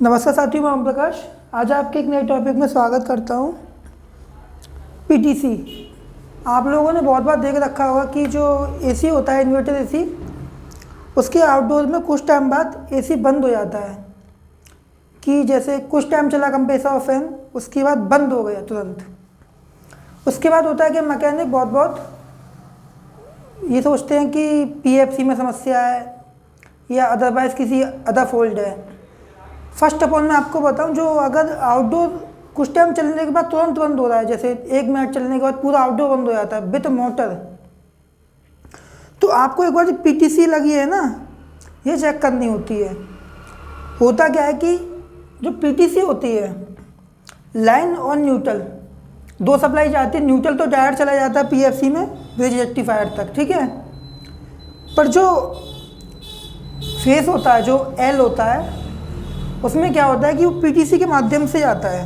नमस्कार साथियों, मैं ओम प्रकाश। आज आपके एक नए टॉपिक में स्वागत करता हूँ। पीटीसी। आप लोगों ने बहुत बार देख रखा होगा कि जो एसी होता है, इन्वर्टर एसी, उसके आउटडोर में कुछ टाइम बाद एसी बंद हो जाता है। कि जैसे कुछ टाइम चला कंप्रेसर और फैन, उसके बाद बंद हो गया तुरंत। उसके बाद होता है कि मैकेनिक बहुत ये सोचते हैं कि पीएफसी में समस्या है या अदरवाइज़ किसी अदर फॉल्ट है। फर्स्ट ऑफ ऑल मैं आपको बताऊं, जो अगर आउटडोर कुछ टाइम चलने के बाद तुरंत बंद हो रहा है, जैसे 1 मिनट चलने के बाद पूरा आउटडोर बंद हो जाता है विद मोटर, तो आपको एक बार जो पीटीसी लगी है ना, ये चेक करनी होती है। होता क्या है कि जो पीटीसी होती है, लाइन और न्यूट्रल दो सप्लाई जाती है। न्यूट्रल तो डायरेक्ट चला जाता है पीएफसी में ब्रिज रेक्टिफायर तक, ठीक है। पर जो फेस होता है, जो एल होता है, उसमें क्या होता है कि वो पीटीसी के माध्यम से जाता है।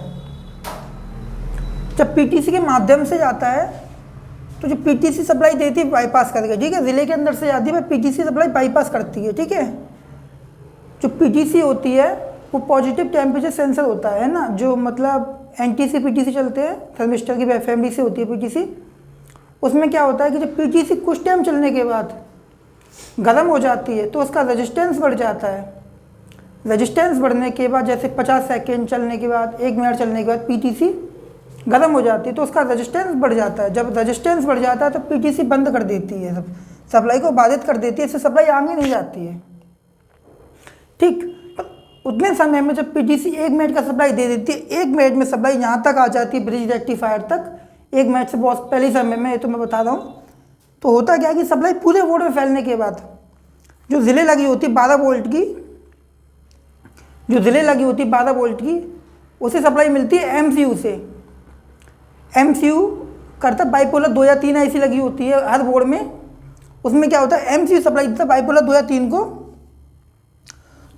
जब पीटीसी के माध्यम से जाता है तो जो पीटीसी सप्लाई देती है बाईपास करके, ठीक है, रिले के अंदर से जाती है, पीटीसी सप्लाई बाईपास करती है, ठीक है। जो पीटीसी होती है वो पॉजिटिव टेम्परेचर सेंसर होता है ना, जो मतलब एनटीसी पीटीसी चलते हैं, थर्मिस्टर की फैमिली से होती है पीटीसी। उसमें क्या होता है कि जब पीटीसी कुछ टाइम चलने के बाद गर्म हो जाती है तो उसका रेजिस्टेंस बढ़ जाता है। रेजिस्टेंस बढ़ने के बाद जैसे 50 सेकेंड चलने के बाद, 1 मिनट चलने के बाद पीटीसी गर्म हो जाती है तो उसका रेजिस्टेंस बढ़ जाता है। जब रेजिस्टेंस बढ़ जाता है तो पीटीसी बंद कर देती है, सब सप्लाई को बाधित कर देती है, इससे सप्लाई आगे नहीं जाती है, ठीक। उतने समय में जब पीटीसी 1 मिनट का सप्लाई दे देती है, 1 मिनट में सप्लाई यहाँ तक आ जाती है ब्रिज रेक्टिफायर तक, 1 मिनट से बहुत पहले समय में, ये तो मैं बता रहा हूँ। तो होता क्या है कि सप्लाई पूरे बोर्ड में फैलने के बाद जो रिले लगी होती है 12 वोल्ट की, जो रिले लगी होती है 12 वोल्ट की, उसे सप्लाई मिलती है एमसीयू से। एमसीयू करता बाइपोलर 2 या 3 ऐसी लगी होती है हर बोर्ड में। उसमें क्या होता है, एमसीयू सप्लाई देता है बाइपोलर 2 या 3 को।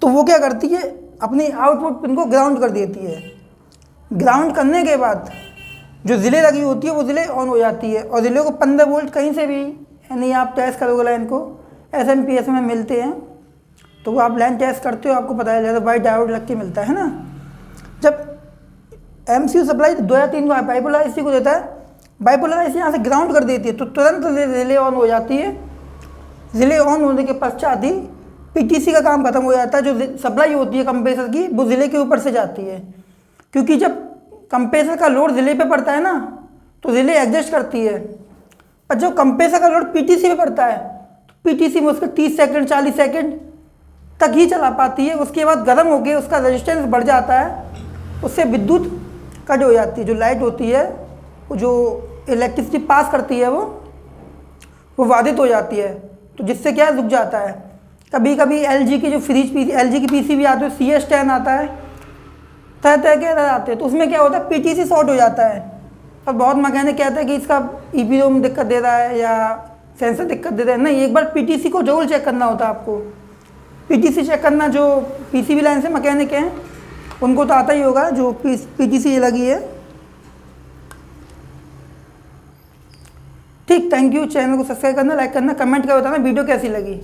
तो वो क्या करती है, अपनी आउटपुट पिन को ग्राउंड कर देती है। ग्राउंड करने के बाद जो रिले लगी होती है वो रिले ऑन हो जाती है, और रिले को 15 वोल्ट कहीं से भी, यानी आप टेस्ट करोगे लाइन को, एसएमपीएस में मिलते हैं, तो वो आप लाइन टेस्ट करते हो, आपको पता है, जैसे वाइट डायोड लग के मिलता है ना। जब एमसीयू सप्लाई 2 या 3 को बाइपोलर एसी को देता है, बाइपोलर एसी यहाँ से ग्राउंड कर देती है तो तुरंत रिले ऑन हो जाती है। रिले ऑन होने के पश्चात ही पीटीसी का काम खत्म हो जाता है। जो सप्लाई होती है कंप्रेसर की वो रिले के ऊपर से जाती है, क्योंकि जब कंप्रेसर का लोड रिले पे पड़ता है ना तो रिले एडजस्ट करती है। पर जब कंप्रेसर का लोड पीटीसी पे पड़ता है तो पीटीसी में उसके 30 सेकंड 40 सेकंड तक ही चला पाती है। उसके बाद गर्म होकर उसका रेजिस्टेंस बढ़ जाता है, उससे विद्युत कट हो जाती है। जो लाइट होती है, जो इलेक्ट्रिसिटी पास करती है वो बाधित हो जाती है, तो जिससे क्या रुक जाता है। कभी कभी एलजी की जो फ्रिज पीसी, एलजी की पीसी भी आते हैं, CS10 आता है, तरह के आते हैं, तो उसमें क्या होता है, पीटीसी शॉर्ट हो जाता है। और बहुत मैकेनिक कहते हैं कि इसका ईपीरोम दिक्कत दे रहा है या सेंसर दिक्कत दे रहा है। नहीं, एक बार पीटीसी को जरूर चेक करना होता है आपको। पीटीसी चेक करना, जो पीसीबी लाइन से मैकेनिक हैं उनको तो आता ही होगा, जो पीटीसी लगी है, ठीक। Thank you. चैनल को सब्सक्राइब करना, लाइक करना, कमेंट कर बताना वीडियो कैसी लगी।